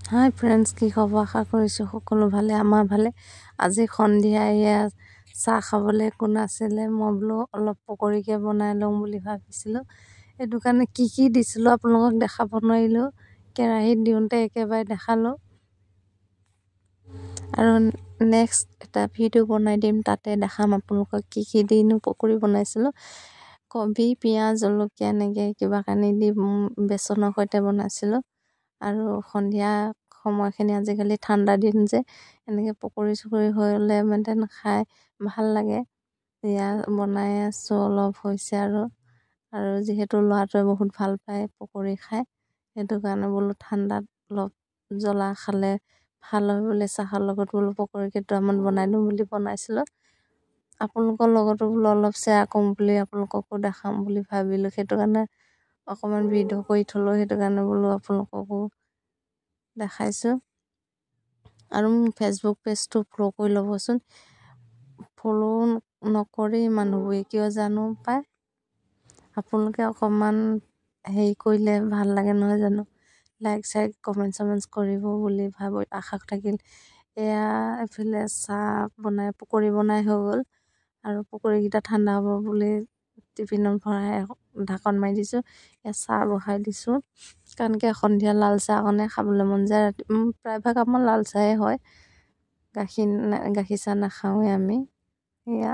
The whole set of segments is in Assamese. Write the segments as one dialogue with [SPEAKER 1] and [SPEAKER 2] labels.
[SPEAKER 1] হাই ফ্ৰেণ্ডছ, কি খবৰ? আশা কৰিছোঁ সকলো ভালে। আমাৰ ভালে। আজি সন্ধিয়া এয়া চাহ খাবলৈ কোন আছিলে, মই বোলো অলপ পকৰীকে বনাই লওঁ বুলি ভাবিছিলোঁ। সেইটো কাৰণে কি দিছিলোঁ আপোনালোকক দেখাব নোৱাৰিলোঁ। কেৰাহীত দিওঁতে একেবাৰে দেখালোঁ আৰু নেক্সট এটা ভিডিঅ' বনাই দিম, তাতে দেখাম আপোনালোকক কি দিনো পকৰী বনাইছিলোঁ। কবি, পিঁয়াজ, জলকীয়া এনেকৈ কিবা কানি দি বেচনৰ সৈতে বনাইছিলোঁ। আৰু সন্ধিয়া সময়খিনি আজিকালি ঠাণ্ডা দিন যে এনেকৈ পকৰী চকৰি হ'লে মানে খাই ভাল লাগে। এয়া বনাই আছোঁ, অলপ হৈছে আৰু যিহেতু ল'ৰাটোৱে বহুত ভাল পায় পকৰী খাই, সেইটো কাৰণে বোলো ঠাণ্ডাত অলপ জ্বলা খালে ভাল হয় বুলি চাহৰ লগত বোলো পকৰী কেইটামান বনাই দিওঁ বুলি বনাইছিলোঁ। আপোনালোকৰ লগতো বোলো অলপ শ্বেয়াৰ কৰিম বুলি আপোনালোককো দেখাম বুলি ভাবিলোঁ। সেইটো কাৰণে অকণমান ভিডিঅ' কৰি থলোঁ। সেইটো কাৰণে বোলো আপোনালোককো দেখাইছোঁ। আৰু মোৰ ফেচবুক পেজটো ফ'ল' কৰি ল'বচোন। ফ'ল' নকৰি মানুহবোৰে কিয় জানো পায়। আপোনালোকে অকণমান হেৰি কৰিলে ভাল লাগে নহয় জানো, লাইক চাইক কমেণ্ট চমেণ্টছ কৰিব বুলি আশা থাকিল। এয়া এফালে চাহ বনাই পকৰী বনাই হৈ গ'ল আৰু পকৰীকেইটা ঠাণ্ডা হ'ব বুলি টিফিনত ভৰাই ঢাকন মাৰি দিছোঁ। এয়া চাহ বহাই দিছোঁ, কাৰণ কি সন্ধিয়া লাল চাহ কাৰণে খাবলৈ মন যায়। প্ৰায়ভাগ আমাৰ লাল চাহেই হয়, গাখীৰ চাহ নাখাওঁৱে আমি। এয়া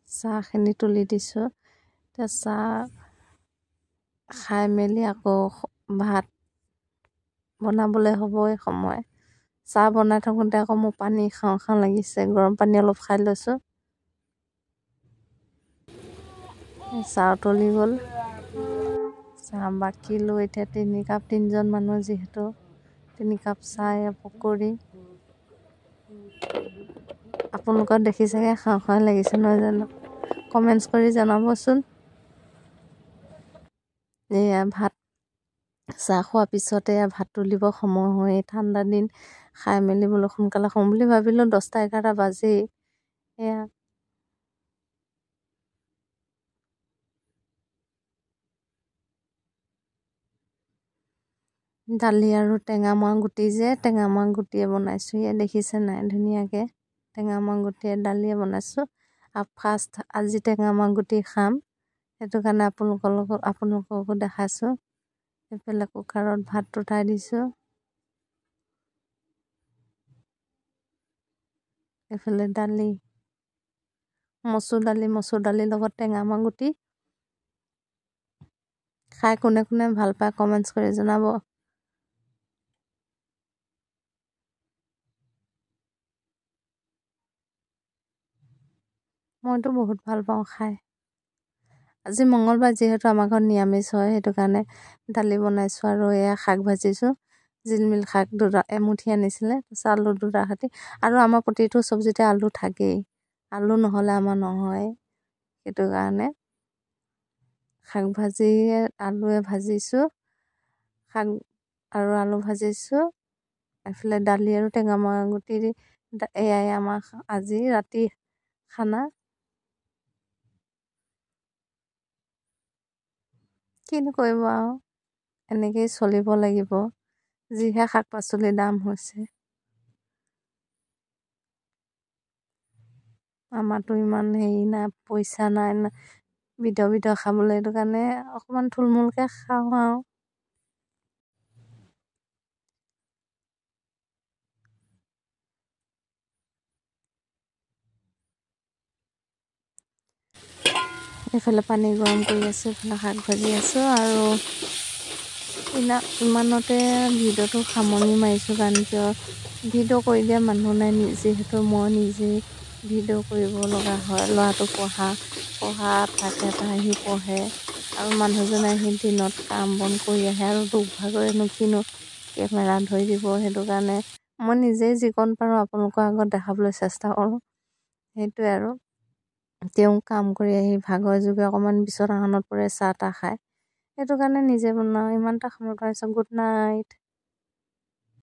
[SPEAKER 1] চাহখিনি তুলি দিছোঁ। এতিয়া চাহ খাই মেলি আকৌ ভাত বনাবলৈ হ'বই সময়। চাহ বনাই থাকোঁতে আকৌ মোৰ পানী খাওঁ খাওঁ লাগিছে, গৰম পানী অলপ খাই লৈছোঁ। চাহ উতলি গ'ল, চাহ বাকিলোঁ। এতিয়া 3 কাপ, 3জন মানুহ যিহেতু 3 কাপ চাহ, পকৰী আপোনালোকৰ দেখি চাগে খাওঁ খাওঁ লাগিছে নহয় জানো, কমেণ্টছ কৰি জনাবচোন। এয়া ভাত চাহ খোৱাৰ পিছতে ভাত তুলিব সময় হয়। ঠাণ্ডা দিন খাই মেলি বোলো সোনকালে খাওঁ বুলি ভাবিলোঁ। 10টা 11টা বাজেই। এয়া দালি আৰু টেঙামৰা গুটি যে টেঙামৰা গুটিয়ে বনাইছোঁ। এয়া দেখিছে নাই ধুনীয়াকৈ টেঙামৰা গুটিয়ে দালিয়ে বনাইছোঁ। আৰু ফাৰ্ষ্ট আজি টেঙামৰা গুটি খাম, সেইটো কাৰণে আপোনালোককো দেখাইছোঁ। এইফালে কুকাৰত ভাত উঠাই দিছোঁ, এইফালে দালি, মচুৰ দালিৰ লগত টেঙামৰা গুটি খাই কোনে কোনে ভাল পায় কমেণ্টছ কৰি জনাব। মইতো বহুত ভাল পাওঁ খাই। আজি মঙ্গলবাৰ যিহেতু আমাৰ ঘৰত নিৰামিষ হয়, সেইটো কাৰণে দালি বনাইছোঁ আৰু এয়া শাক ভাজিছোঁ। জিলমিল শাক এমুঠি আনিছিলে, তাৰপিছত আলু 2টা সৈতে। আৰু আমাৰ প্ৰতিটো চব্জিতে আলু থাকেই, আলু নহ'লে আমাৰ নহয়। সেইটো কাৰণে শাক ভাজিয়ে আলুৱে ভাজিছোঁ, শাক আৰু আলু ভাজিছোঁ। এইফালে দালি আৰু টেঙামৰা গুটি দি এয়াই আমাৰ আজি ৰাতি খানা। কিনো কৰিব আৰু, এনেকেই চলিব লাগিব, যিহে শাক পাচলিৰ দাম হৈছে। আমাৰতো ইমান হেৰি নাই, পইচা নাই বিধ খাবলৈ। সেইটো কাৰণে অকণমান থুলমূলকৈ খাওঁ আৰু। এইফালে পানী গৰম কৰি আছোঁ, এইফালে শাক ভাজি আছোঁ। আৰু ইমানতে ভিডিঅ'টো সামৰণি মাৰিছোঁ, কাৰণ কিয় ভিডিঅ' কৰি দিয়া মানুহ নাই, যিহেতু মই নিজেই ভিডিঅ' কৰিব লগা হয়। ল'ৰাটো পঢ়া থাকে, সি পঢ়ে আৰু মানুহজনে আহি দিনত কাম বন কৰি আহে আৰু দুখ ভাগৰেনো কিনো কেমেৰা ধৰি দিব। সেইটো কাৰণে মই নিজেই যিকণ পাৰোঁ আপোনালোকৰ আগত দেখাবলৈ চেষ্টা কৰোঁ। সেইটোৱে আৰু তেওঁ কাম কৰি আহি ভাগৰ যুগে অকণমান বিচনাখনত পৰে, চাহ তাহ খায়। সেইটো কাৰণে নিজে বনাওঁ। ইমানটা সময় পাইছোঁ। Good night.